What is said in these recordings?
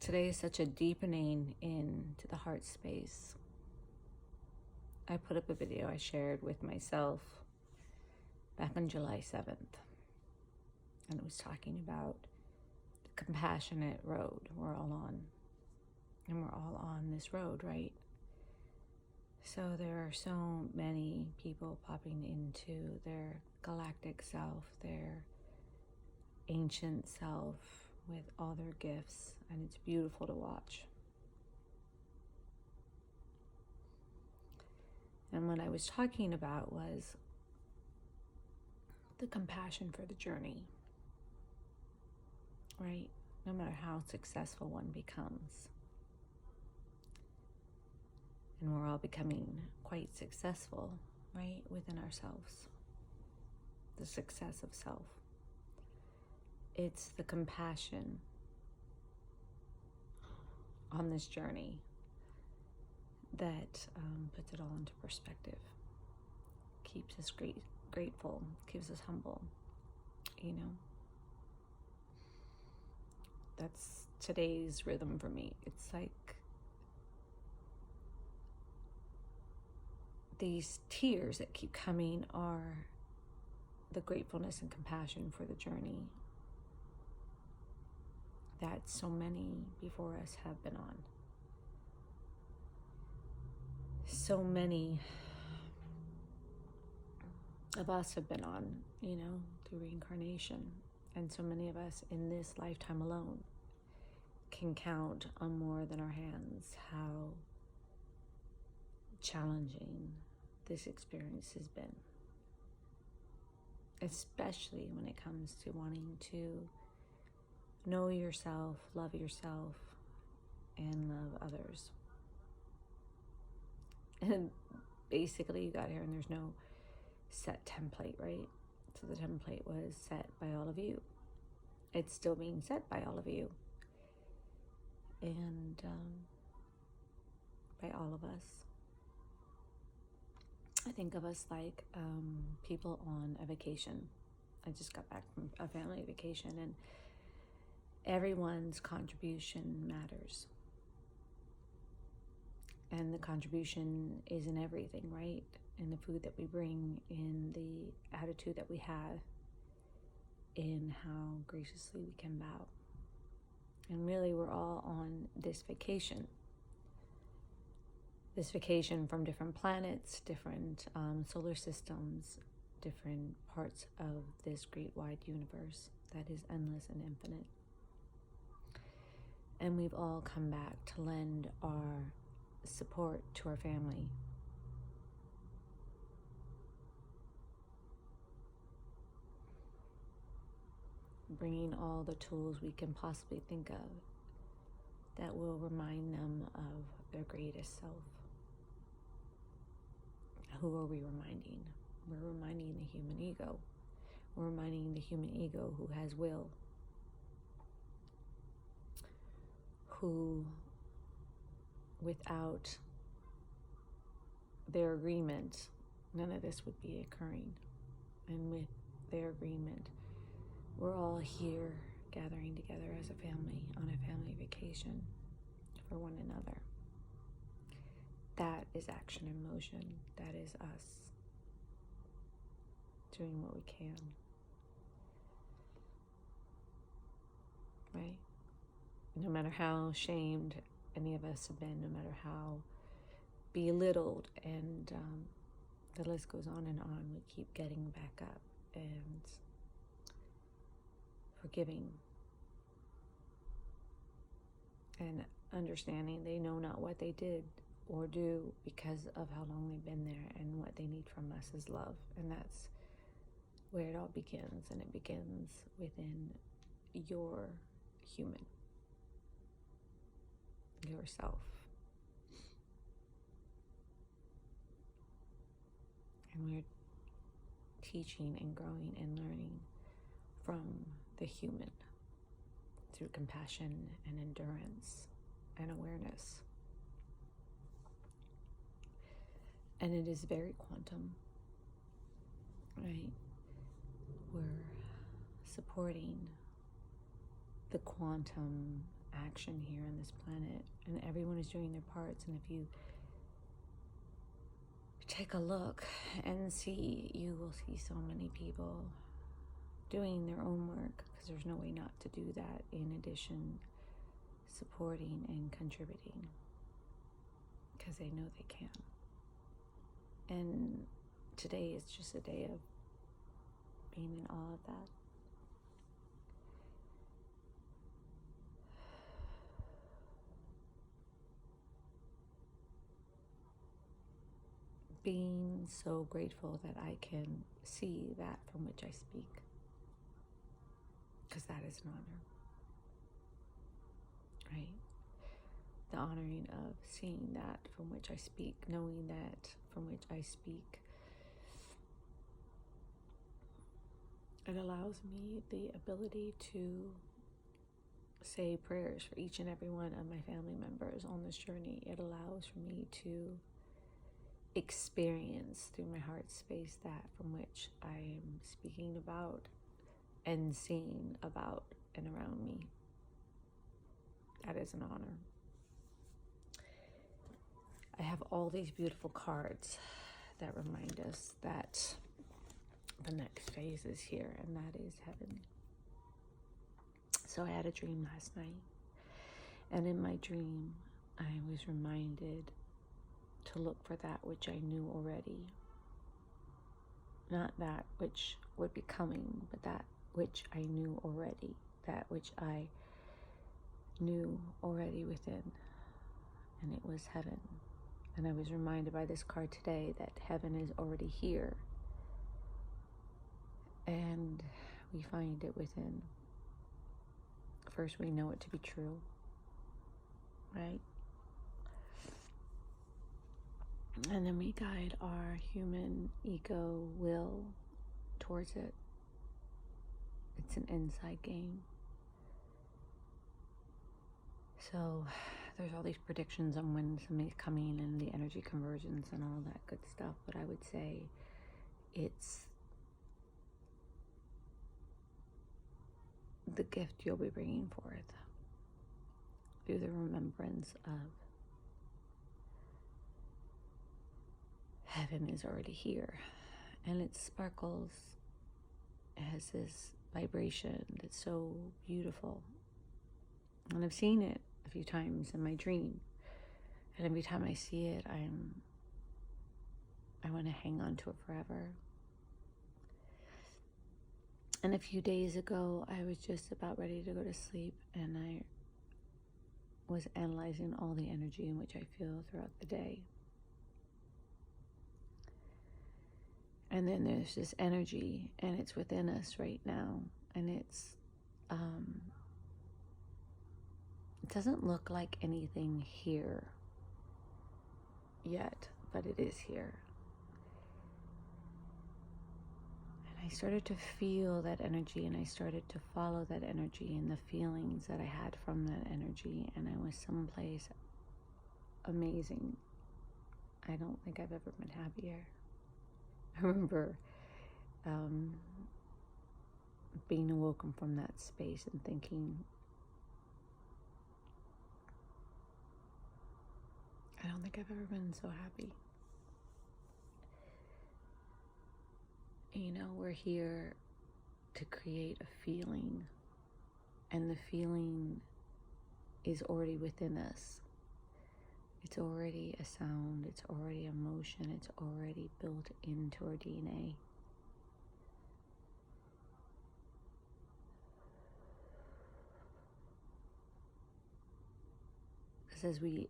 Today is such a deepening into the heart space. I put up a video I shared with myself back on July 7th, and it was talking about the compassionate road we're all on. And we're all on this road, right? So there are so many people popping into their galactic self, their ancient self, with all their gifts, and it's beautiful to watch. And what I was talking about was the compassion for the journey, right? No matter how successful one becomes. And we're all becoming quite successful, right, within ourselves. The success of self. It's the compassion on this journey that puts it all into perspective. Keeps us grateful, keeps us humble, you know. That's today's rhythm for me. It's like these tears that keep coming are the gratefulness and compassion for the journey that so many before us have been on. So many of us have been on, you know, through reincarnation. And so many of us in this lifetime alone can count on more than our hands how challenging this experience has been. Especially when it comes to wanting to know yourself, and love others. And basically you got here and there's no set template, right? So the template was set by all of you. It's still being set by all of you. And by all of us. I think of us like people on a vacation. I just got back from a family vacation, and everyone's contribution matters. And the contribution is in everything, right? In the food that we bring, in the attitude that we have, in how graciously we can bow. And really, we're all on this vacation. This vacation from different planets, different solar systems, different parts of this great wide universe that is endless and infinite. And we've all come back to lend our support to our family. Bringing all the tools we can possibly think of that will remind them of their greatest self. Who are we reminding? We're reminding the human ego. We're reminding the human ego who has will, who, without their agreement, none of this would be occurring. And with their agreement, we're all here gathering together as a family on a family vacation for one another. That is action in motion. That is us doing what we can. Right? No matter how shamed any of us have been, no matter how belittled, and the list goes on and on, we keep getting back up and forgiving and understanding they know not what they did or do because of how long they've been there, and what they need from us is love. And that's where it all begins, and it begins within your human, yourself. And we're teaching and growing and learning from the human through compassion and endurance and awareness. And it is very quantum, right? We're supporting the quantum action here on this planet, and everyone is doing their parts. And if you take a look and see, you will see so many people doing their own work, because there's no way not to do that, in addition supporting and contributing, because they know they can. And today is just a day of being in awe of that. Being so grateful that I can see that from which I speak, because that is an honor, right? The honoring of seeing that from which I speak, knowing that from which I speak, it allows me the ability to say prayers for each and every one of my family members on this journey. It allows for me to experience through my heart space that from which I am speaking about and seeing about and around me. That is an honor. I have all these beautiful cards that remind us that the next phase is here, and that is heaven. So I had a dream last night, and in my dream I was reminded to look for that which I knew already. Not that which would be coming, but that which I knew already. That which I knew already within. And it was heaven. And I was reminded by this card today that heaven is already here. And we find it within. First, we know it to be true, right? And then we guide our human ego will towards it. It's an inside game. So there's all these predictions on when something's coming and the energy convergence and all that good stuff. But I would say it's the gift you'll be bringing forth through the remembrance of heaven is already here, and it sparkles. It has this vibration that's so beautiful, and I've seen it a few times in my dream, and every time I see it, I want to hang on to it forever. And a few days ago, I was just about ready to go to sleep, and I was analyzing all the energy in which I feel throughout the day. And then there's this energy, and it's within us right now, and it doesn't look like anything here yet, but it is here. And I started to feel that energy, and I started to follow that energy and the feelings that I had from that energy, and I was someplace amazing. I don't think I've ever been happier. I remember being awoken from that space and thinking, I don't think I've ever been so happy. You know, we're here to create a feeling, and the feeling is already within us. It's already a sound, it's already emotion, it's already built into our DNA. Because as we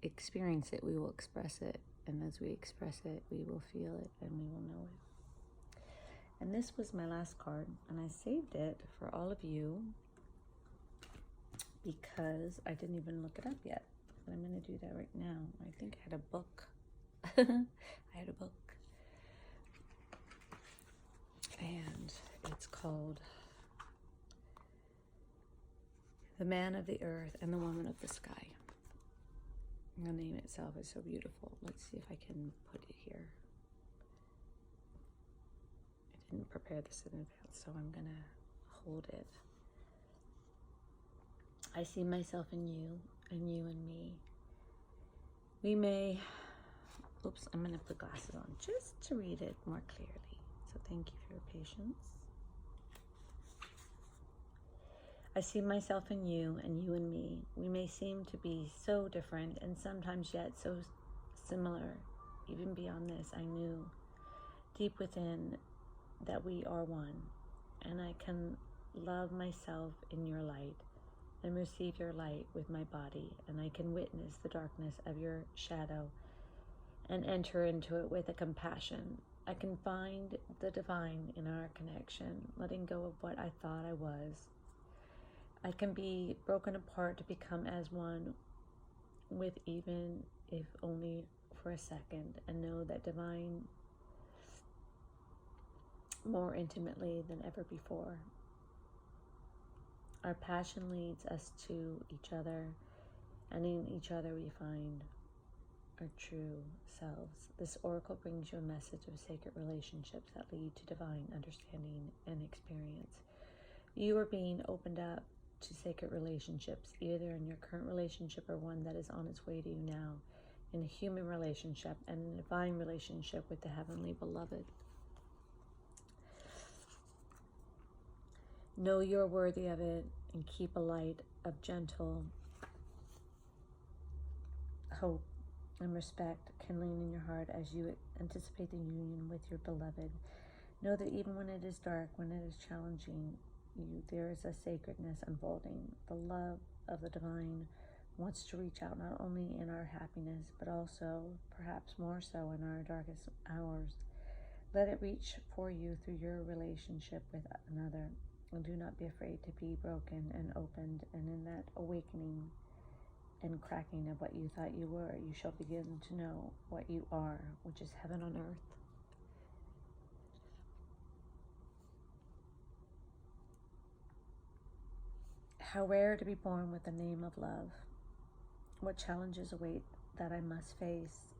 experience it, we will express it. And as we express it, we will feel it and we will know it. And this was my last card, and I saved it for all of you because I didn't even look it up yet. I'm going to do that right now. I think I had a book. I had a book. And it's called The Man of the Earth and the Woman of the Sky. The name itself is so beautiful. Let's see if I can put it here. I didn't prepare this in advance, so I'm going to hold it. I see myself in you and you in me. We may, oops, I'm going to put glasses on just to read it more clearly. So thank you for your patience. I see myself in you and you in me. We may seem to be so different and sometimes yet so similar. Even beyond this, I knew deep within that we are one, and I can love myself in your light and receive your light with my body, and I can witness the darkness of your shadow and enter into it with a compassion. I can find the divine in our connection, letting go of what I thought I was. I can be broken apart to become as one with, even if only for a second, and know that divine more intimately than ever before. Our passion leads us to each other, and in each other we find our true selves. This oracle brings you a message of sacred relationships that lead to divine understanding and experience. You are being opened up to sacred relationships, either in your current relationship or one that is on its way to you now, in a human relationship and a divine relationship with the heavenly beloved. Know you're worthy of it and keep a light of gentle hope and respect kindling in your heart as you anticipate the union with your beloved. Know that even when it is dark, when it is challenging you, there is a sacredness unfolding. The love of the divine wants to reach out not only in our happiness, but also, perhaps more so, in our darkest hours. Let it reach for you through your relationship with another. And do not be afraid to be broken and opened, and in that awakening and cracking of what you thought you were, you shall begin to know what you are, which is heaven on earth. How rare to be born with the name of love. What challenges await that I must face,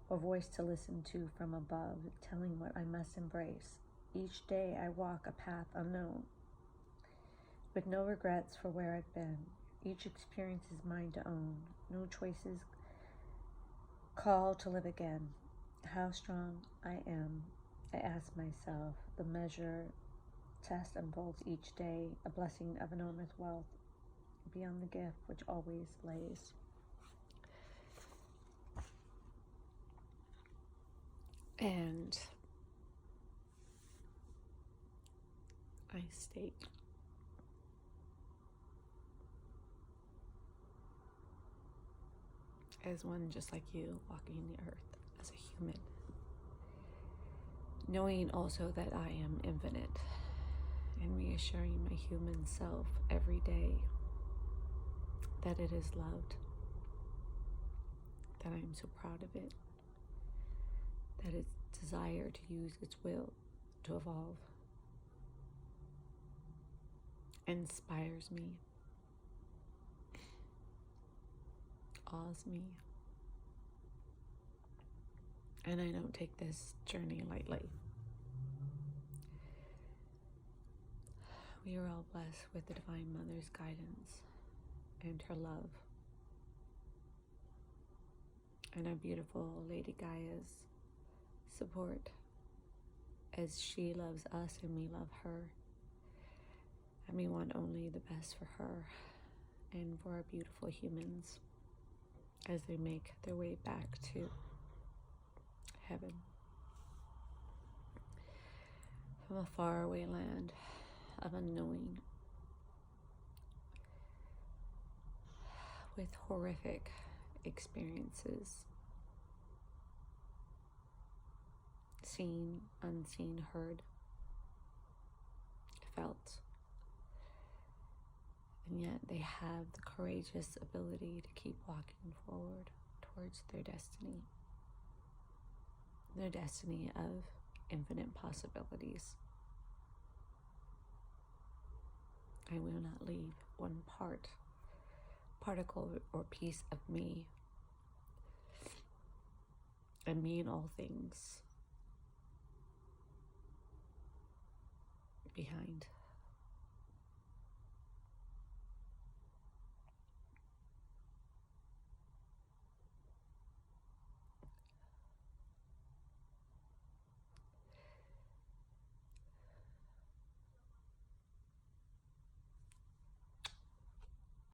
or voice to listen to from above, telling what I must embrace. Each day I walk a path unknown, with no regrets for where I've been. Each experience is mine to own. No choices call to live again. How strong I am, I ask myself. The measure test unfolds each day, a blessing of enormous wealth beyond the gift which always lays. And I state, as one just like you, walking the earth as a human, knowing also that I am infinite, and reassuring my human self every day that it is loved, that I am so proud of it, that its desire to use its will to evolve inspires me, awes me, and I don't take this journey lightly. We are all blessed with the Divine Mother's guidance and her love, and our beautiful Lady Gaia's support as she loves us and we love her, and we want only the best for her and for our beautiful humans as they make their way back to heaven from a faraway land of unknowing, with horrific experiences, seen, unseen, heard, felt, and yet they have the courageous ability to keep walking forward towards their destiny of infinite possibilities. I will not leave one particle or piece of me, and me in all things, behind.